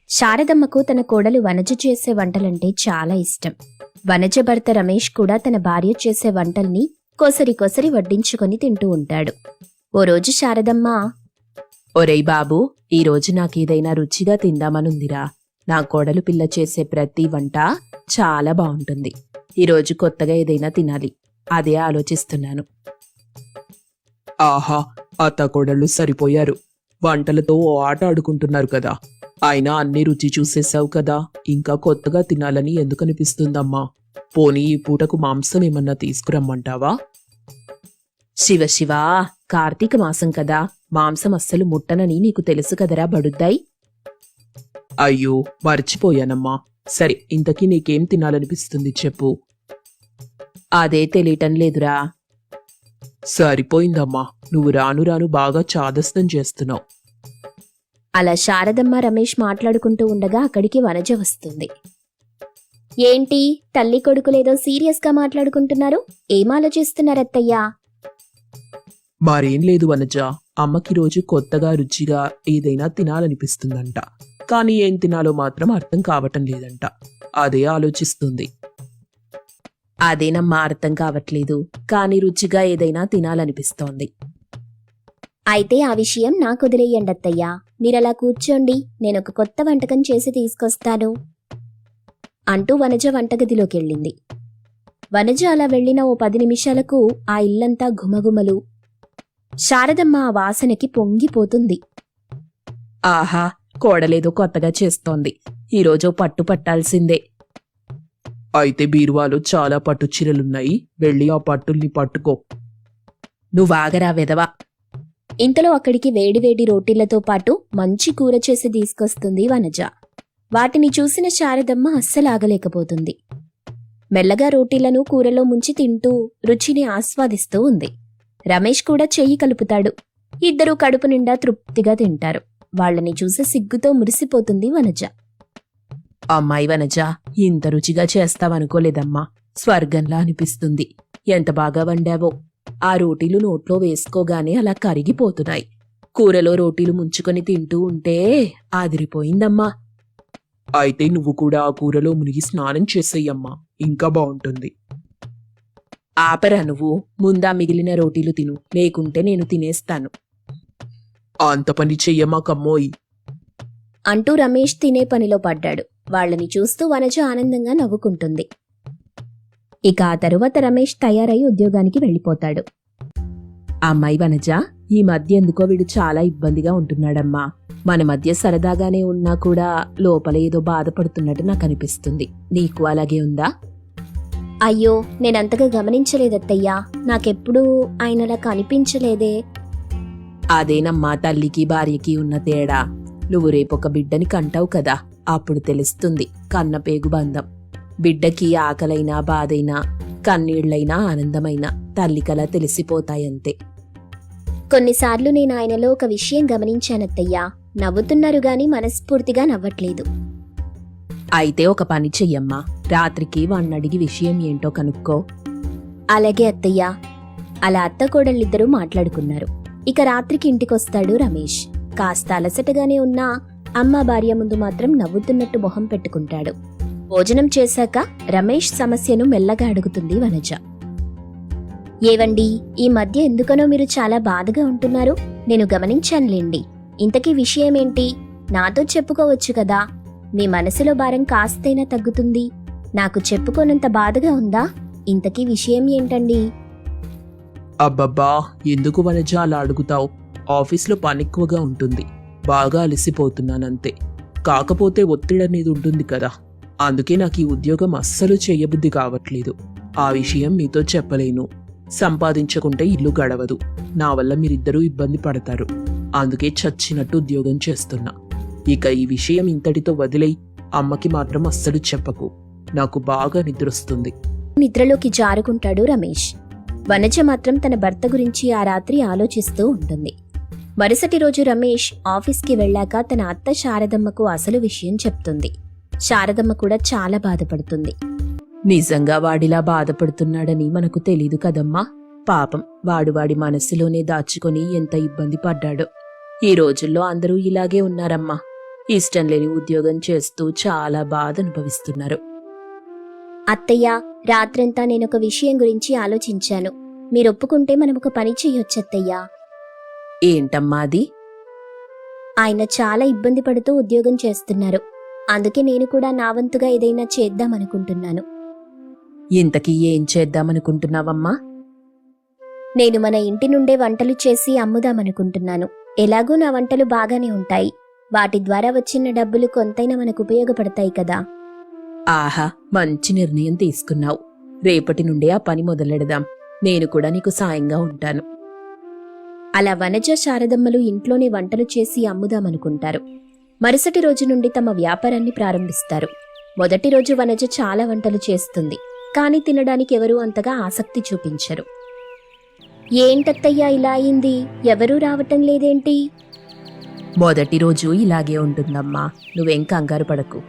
శారదమ్మకు తన కోడలు వనజ చేసే వంటలంటే చాలా ఇష్టం. వనజ భర్త రమేష్ కూడా తన భార్య చేసే వంటల్ని కోసరి కోసరి వడ్డించుకొని తింటూ ఉంటాడు. ఓ రోజు శారదమ్మ, ఒరేయ్ బాబూ, ఈరోజు నాకేదైనా రుచిగా తిందామనుందిరా. నా కోడలు పిల్ల చేసే ప్రతి వంట చాలా బావుంటుంది. ఈరోజు కొత్తగా ఏదైనా తినాలి, అదే ఆలోచిస్తున్నాను. ఆహా, అత్తకోడళ్ళు సరిపోయారు. వంటలతో ఓ ఆట ఆడుకుంటున్నారు కదా. అయినా అన్ని రుచి చూసేశావు కదా, ఇంకా కొత్తగా తినాలని ఎందుకనిపిస్తుందమ్మా? పోనీ ఈ పూటకు మాంసం ఏమన్నా తీసుకురమ్మంటావా? శివ శివా, కార్తీక మాసం కదా, మాంసం అస్సలు ముట్టనని నీకు తెలుసు కదరా బడుద్దాయి. అయ్యో, మర్చిపోయానమ్మా. సరే, ఇంతకీ నీకేం తినాలనిపిస్తుంది చెప్పు. అదే తెలియటం లేదురా. సరిపోయిందమ్మా, నువ్వు రాను రాను బాగా చాదస్తం చేస్తున్నావు. అలా శారదమ్మ రమేష్ మాట్లాడుకుంటూ ఉండగా అక్కడికి వనజ వస్తుంది. ఏంటి తల్లి కొడుకులేదో సీరియస్గా మాట్లాడుకుంటున్నారు? ఏం ఆలోచిస్తున్నారత్తయ్యా? మరేం లేదు వనజ, అమ్మకి రోజు కొత్తగా రుచిగా ఏదైనా తినాలనిపిస్తుందంట. కానీ ఏం తినాలో మాత్రం అర్థం కావటం లేదంట. అదే ఆలోచిస్తుంది. అదేనమ్మా అర్థం కావట్లేదు, కానీ రుచిగా ఏదైనా తినాలనిపిస్తోంది. అయితే ఆ విషయం నాకు వదిలేయండి అత్తయ్యా. మీరలా కూర్చోండి, నేనొక కొత్త వంటకం చేసి తీసుకొస్తాను అంటూ వనజ వంటగదిలోకెళ్ళింది. వనజ అలా వెళ్లిన ఓ 10 నిమిషాలకు ఆ ఇల్లంతా ఘుమఘుమలు. శారదమ్మ ఆ వాసనకి పొంగిపోతుంది. ఆహా, కోడలేదో కొత్తగా చేస్తోంది. ఈరోజు పట్టు పట్టాల్సిందే. అయితే బీరువాలో చాలా పట్టు చీరలున్నాయి, వెళ్ళి ఆ పట్టుల్ని పట్టుకో. నువ్వాగరా వెదవా. ఇంతలో అక్కడికి వేడివేడి రోటీలతో పాటు మంచి కూర చేసి తీసుకొస్తుంది వనజ. వాటిని చూసిన శారదమ్మ అస్సలాగలేకపోతుంది. మెల్లగా రోటీలను కూరలో ముంచి తింటూ రుచిని ఆస్వాదిస్తూ ఉంది. రమేష్ కూడా చెయ్యి కలుపుతాడు. ఇద్దరూ కడుపు నిండా తృప్తిగా తింటారు. వాళ్ళని చూసి సిగ్గుతో మురిసిపోతుంది వనజ. అమ్మాయి వనజ, ఇంత రుచిగా చేస్తావనుకోలేదమ్మా. స్వర్గంలా అనిపిస్తుంది. ఎంత బాగా వండావో. ఆ రోటీలు నోట్లో వేసుకోగానే అలా కరిగిపోతున్నాయి. కూరలో రోటీలు ముంచుకొని తింటూ ఉంటే ఆదిరిపోయిందమ్మా. అయితే నువ్వు కూడా ఆ కూరలో మునిగి స్నానం చేసేయమ్మా, ఇంకా బావుంటుంది. ఆపరా నువ్వు. ముందా మిగిలిన రోటీలు తిను, లేకుంటే నేను తినేస్తాను. అంత పని చెయ్యమా కమ్మోయి అంటూ రమేష్ తినే పనిలో పడ్డాడు. వాళ్ళని చూస్తూ వనజ ఆనందంగా నవ్వుకుంటుంది. ఇక ఆ తరువాత రమేష్ తయారై ఉద్యోగానికి వెళ్ళిపోతాడు. అమ్మాయి వనజ, ఈ మధ్య ఎందుకో వీడు చాలా ఇబ్బందిగా ఉంటున్నాడమ్మా. మన మధ్య సరదాగానే ఉన్నా కూడా లోపల ఏదో బాధపడుతున్నట్టు నాకు అనిపిస్తుంది. నీకు అలాగే ఉందా? అయ్యో, నేనంతగా గమనించలేదత్తయ్యా. నాకెప్పుడూ ఆయనలా కనిపించలేదే. అదేనమ్మా తల్లికి భార్యకి ఉన్న తేడా. నువ్వు రేపొక బిడ్డని కంటావు కదా, అప్పుడు తెలుస్తుంది కన్నపేగు బంధం. బిడ్డకి ఆకలైనా బాధైనా కన్నీళ్లైనా ఆనందమైనా తల్లికలా తెలిసిపోతాయంతే. కొన్నిసార్లు నేను ఆయనలో ఒక విషయం గమనించానత్తయ్యా. నవ్వుతున్నారు గాని మనస్ఫూర్తిగా నవ్వట్లేదు. అయితే ఒక పని చెయ్యమ్మా, రాత్రికి వాణ్ణడిగి విషయం ఏంటో కనుక్కో. అలాగే అత్తయ్యా. అలా అత్తకోడళ్ళిద్దరూ మాట్లాడుకున్నారు. ఇక రాత్రికి ఇంటికొస్తాడు రమేష్. కాస్త అలసటగానే ఉన్నా అమ్మ భార్య ముందు మాత్రం నవ్వుతున్నట్టు మొహం పెట్టుకుంటాడు. భోజనం చేశాక రమేష్ సమస్యను మెల్లగా అడుగుతుంది వనజ. ఏవండి, ఈ మధ్య ఎందుకనో మీరు చాలా బాధగా ఉంటున్నారు. నేను గమనించానులేండి. ఇంతకీ విషయమేంటి? నాతో చెప్పుకోవచ్చు కదా. మీ మనసులో భారం కాస్తైనా తగ్గుతుంది. నాకు చెప్పుకోనంత బాధగా ఉందా? ఇంతకీ విషయం ఏంటండి? అబ్బబ్బా, ఎందుకు వనజ అలా అడుగుతావు? ఆఫీస్లో పనెక్కువగా ఉంటుంది, బాగా అలసిపోతున్నానంతే. కాకపోతే ఒత్తిడనేది ఉంటుంది కదా, అందుకే నాకు ఈ ఉద్యోగం అస్సలు చేయబుద్ధి కావట్లేదు. ఆ విషయం మీతో చెప్పలేను. సంపాదించకుంటే ఇల్లు గడవదు. నా వల్ల మీరిద్దరూ ఇబ్బంది పడతారు. అందుకే చచ్చినట్టు ఉద్యోగం చేస్తున్నా. ఇక ఈ విషయం ఇంతటితో వదిలేయి. అమ్మకి మాత్రం అస్సలు చెప్పకు. నాకు బాగా నిద్రొస్తుంది. నిద్రలోకి జారుకుంటాడు రమేష్. వనజ మాత్రం తన భర్త గురించి ఆ రాత్రి ఆలోచిస్తూ ఉంటుంది. మరుసటి రోజు రమేష్ ఆఫీస్కి వెళ్ళాక తన అత్త శారదమ్మకు అసలు విషయం చెప్తుంది. శారదమ్మ కూడా చాలా బాధపడుతుంది. నిజంగా వాడిలా బాధపడుతున్నాడని మనకు తెలీదు కదమ్మా. పాపం, వాడి మనసులోనే దాచుకొని ఎంత ఇబ్బంది పడ్డాడో. ఈ రోజుల్లో అందరూ ఇలాగే ఉన్నారమ్మా. ఇష్టం లేని ఉద్యోగం చేస్తూ చాలా బాధ అనుభవిస్తున్నారు. అత్తయ్య, రాత్రంతా నేనొక విషయం గురించి ఆలోచించాను. మీరొప్పుకుంటే మనం ఒక పని చెయ్యొచ్చత్తయ్యా. ఏంటమ్మా అది? ఆయన చాలా ఇబ్బంది పడుతూ ఉద్యోగం చేస్తున్నారు. అందుకే నేను కూడా నా వంతుగా ఏదైనా చేద్దామనుకుంటున్నాను. ఇంతకీ ఏం చేద్దామనుకుంటున్నావమ్మా? నేను మన ఇంటి నుండే వంటలు చేసి అమ్ముదామనుకుంటున్నాను. ఎలాగూ నా వంటలు బాగానే ఉంటాయి. వాటి ద్వారా వచ్చిన డబ్బులు కొంతైనా మనకు ఉపయోగపడతాయి కదా. ఆహా, మంచి నిర్ణయం తీసుకున్నావు. రేపటి నుండే ఆ పని మొదలెడదాం. నేను కూడా నీకు సాయంగా ఉంటాను. అలా వనజ, శారదమ్మలు ఇంట్లోనే వంటలు చేసి అమ్ముదామనుకుంటారు. మరుసటి రోజు నుండి తమ వ్యాపారాన్ని ప్రారంభిస్తారు. మొదటి రోజు వనజ చాలా వంటలు చేస్తుంది, కానీ తినడానికి ఎవరూ అంతగా ఆసక్తి చూపించరు. ఏంటత్తయ్యా ఇలా అయింది? ఎవరూ రావటం లేదేంటి? మొదటి రోజు ఇలాగే ఉంటుందమ్మా, నువ్వేం కంగారు పడకు.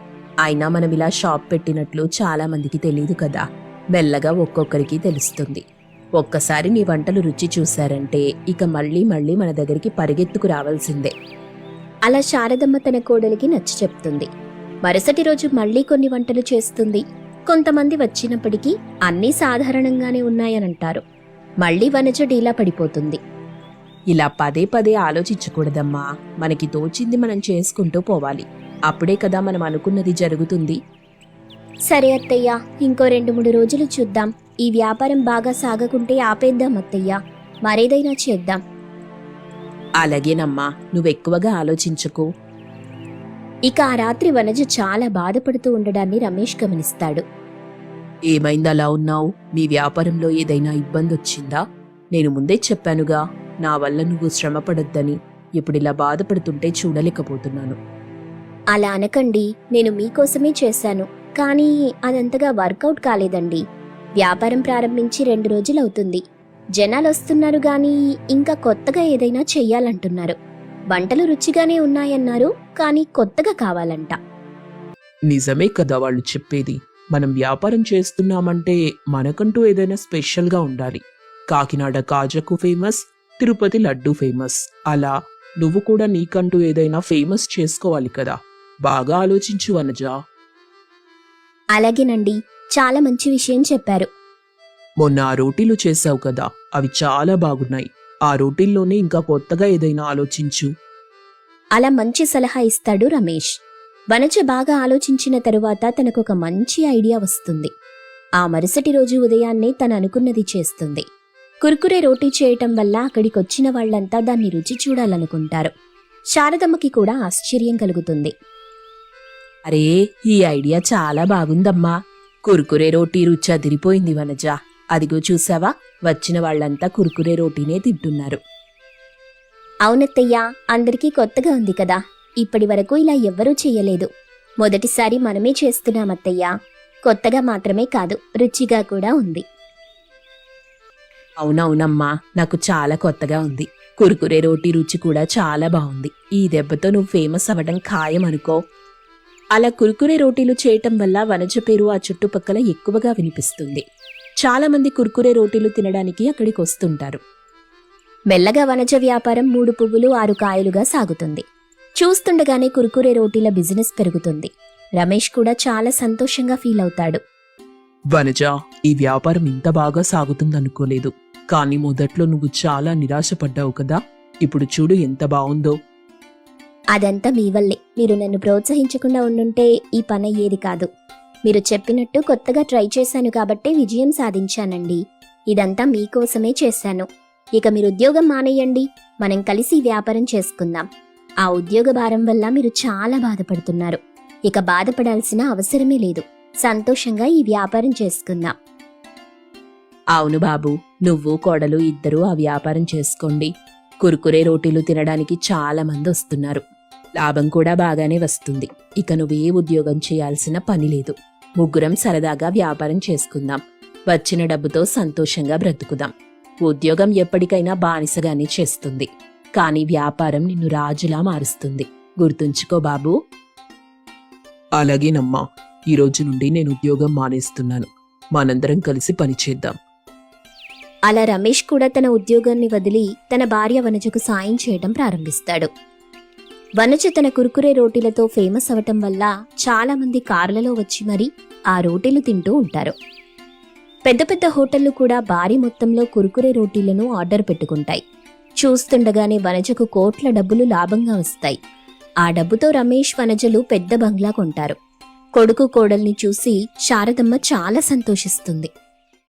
అయినా మనం ఇలా షాప్ పెట్టినట్లు చాలా మందికి తెలియదు కదా. మెల్లగా ఒక్కొక్కరికి తెలుస్తుంది. ఒక్కసారి నీ వంటలు రుచి చూశారంటే ఇక మళ్ళీ మళ్ళీ మన దగ్గరికి పరిగెత్తుకు రావాల్సిందే. అలా శారదమ్మ తన కోడలికి నచ్చ చెప్తుంది. మరుసటి రోజు మళ్లీ కొన్ని వంటలు చేస్తుంది. కొంతమంది వచ్చినప్పటికీ అన్నీ సాధారణంగానే ఉన్నాయనంటారు. మళ్లీ వనజ డీలా పడిపోతుంది. ఇలా పదే పదే ఆలోచించకూడదమ్మా. మనకి తోచింది మనం చేసుకుంటూ పోవాలి. అప్పుడే కదా మనం అనుకున్నది జరుగుతుంది. సరే అత్తయ్య, ఇంకో 2-3 రోజులు చూద్దాం. ఈ వ్యాపారం బాగా సాగకుంటే ఆపేద్దాం అత్తయ్య. మరేదైనా చేద్దాం. అలాగేనమ్మా, నువ్వెక్కువగా ఆలోచించకు. ఇక ఆ రాత్రి వనజ చాలా బాధపడుతూ ఉండడాన్ని రమేష్ గమనిస్తాడు. ఏమైంది అలా ఉన్నావు? మీ వ్యాపారంలో ఏదైనా ఇబ్బంది వచ్చిందా? నేను ముందే చెప్పానుగా, నా వల్ల నువ్వు శ్రమపడొద్దని. ఇప్పుడిలా బాధపడుతుంటే చూడలేకపోతున్నాను. అలా అనకండి, నేను మీకోసమే చేశాను. కానీ అదంతగా వర్కౌట్ కాలేదండి. వ్యాపారం ప్రారంభించి 2 రోజులవుతుంది. జనాలొస్తున్నారు గాని ఇంకా కొత్తగా ఏదైనా చెయ్యాలంటున్నారు. వంటలు రుచిగానే ఉన్నాయన్నారు, కానీ కొత్తగా కావాలంట. నిజమే కదా వాళ్ళు చెప్పేది. మనం వ్యాపారం చేస్తున్నామంటే మనకంటూ ఏదైనా స్పెషల్గా ఉండాలి. కాకినాడ కాజాకు ఫేమస్, తిరుపతి లడ్డు ఫేమస్. అలా నువ్వు కూడా నీకంటూ ఏదైనా ఫేమస్ చేసుకోవాలి కదా. బాగా ఆలోచించు వనజా. అలాగేనండి, చాలా మంచి విషయం చెప్పారు. మొన్న ఆ రోటీలు చేసావు కదా, అవి చాలా బాగున్నాయి. ఆ రోటీల్లోనే ఇంకా కొత్తగా ఏదైనా ఆలోచించు. అలా మంచి సలహా ఇస్తాడు రమేష్. వనజ బాగా ఆలోచించిన తరువాత తనకొక మంచి ఐడియా వస్తుంది. ఆ మరుసటి రోజు ఉదయాన్నే తను అనుకున్నది చేస్తుంది. కుర్కురే రోటీ చేయటం వల్ల అక్కడికొచ్చిన వాళ్లంతా దాన్ని రుచి చూడాలనుకుంటారు. శారదమ్మకి కూడా ఆశ్చర్యం కలుగుతుంది. అరే, ఈ ఐడియా చాలా బాగుందమ్మా. కుర్కురే రోటీ రుచి అదిరిపోయింది వనజ. అదిగో చూసావా, వచ్చిన వాళ్లంతా కుర్కురే రోటీనే తింటున్నారు. అవునత్తయ్యా, అందరికీ కొత్తగా ఉంది కదా. ఇప్పటి వరకు ఇలా ఎవ్వరూ చెయ్యలేదు. మొదటిసారి మనమే చేస్తున్నామత్తయ్యా. కొత్తగా మాత్రమే కాదు, రుచిగా కూడా ఉంది. అవునవునమ్మా, నాకు చాలా కొత్తగా ఉంది. కుర్కురే రోటీ రుచి కూడా చాలా బాగుంది. ఈ దెబ్బతో నువ్వు ఫేమస్ అవ్వడం ఖాయం అనుకో. అలా కుర్కురే రోటీలు చేయటం వల్ల వనజ పేరు ఆ చుట్టుపక్కల ఎక్కువగా వినిపిస్తుంది. చాలా మంది కుర్కురే రోటీలు తినడానికి అక్కడికి వస్తుంటారు. మెల్లగా వనజ వ్యాపారం 3 పువ్వులు 6 కాయలుగా సాగుతుంది. చూస్తుండగానే కుర్కురే రోటీల బిజినెస్ పెరుగుతుంది. రమేష్ కూడా చాలా సంతోషంగా ఫీల్ అవుతాడు. వనజా, ఈ వ్యాపారం ఇంత బాగా సాగుతుందనుకోలేదు. కానీ మొదట్లో నువ్వు చాలా నిరాశపడ్డావు కదా. ఇప్పుడు చూడు ఎంత బావుందో. అదంతా మీ వల్లే. మీరు నన్ను ప్రోత్సహించకుండా ఉండుంటే ఈ పని అయ్యేది కాదు. మీరు చెప్పినట్టు కొత్తగా ట్రై చేశాను కాబట్టే విజయం సాధించానండి. ఇదంతా మీకోసమే చేశాను. ఇక మీరు ఉద్యోగం మానేయండి. మనం కలిసి వ్యాపారం చేసుకుందాం. ఆ ఉద్యోగ భారం వల్ల మీరు చాలా బాధపడుతున్నారు. ఇక బాధపడాల్సిన అవసరమే లేదు. సంతోషంగా ఈ వ్యాపారం చేసుకుందాం. అవును బాబు, నువ్వు కోడలు ఇద్దరూ ఆ వ్యాపారం చేసుకోండి. కుర్కురే రోటీలు తినడానికి చాలా మంది వస్తున్నారు. లాభం కూడా బాగానే వస్తుంది. ఇక నువ్వే ఉద్యోగం చేయాల్సిన పని లేదు. ముగ్గురం సరదాగా వ్యాపారం చేసుకుందాం. వచ్చిన డబ్బుతో సంతోషంగా బ్రతుకుదాం. ఉద్యోగం ఎప్పటికైనా బానిసగానే చేస్తుంది, కానీ వ్యాపారం నిన్ను రాజులా మారుస్తుంది. గుర్తుంచుకో బాబూ. అలాగేనమ్మా, ఈ రోజు నుండి నేను ఉద్యోగం మానేస్తున్నాను. మనందరం కలిసి పనిచేద్దాం. అలా రమేష్ కూడా తన ఉద్యోగాన్ని వదిలి తన భార్య వనజకు సాయం చేయడం ప్రారంభిస్తాడు. వనజ తన కురుకురే రోటీలతో ఫేమస్ అవటం వల్ల చాలా మంది కార్లలో వచ్చి మరీ ఆ రోటీలు తింటూ ఉంటారు. పెద్ద పెద్ద హోటళ్లు కూడా భారీ మొత్తంలో కురుకురే రోటీలను ఆర్డర్ పెట్టుకుంటాయి. చూస్తుండగానే వనజకు కోట్ల డబ్బులు లాభంగా వస్తాయి. ఆ డబ్బుతో రమేష్ వనజలు పెద్ద బంగ్లా కొంటారు. కొడుకు కోడల్ని చూసి శారదమ్మ చాలా సంతోషిస్తుంది.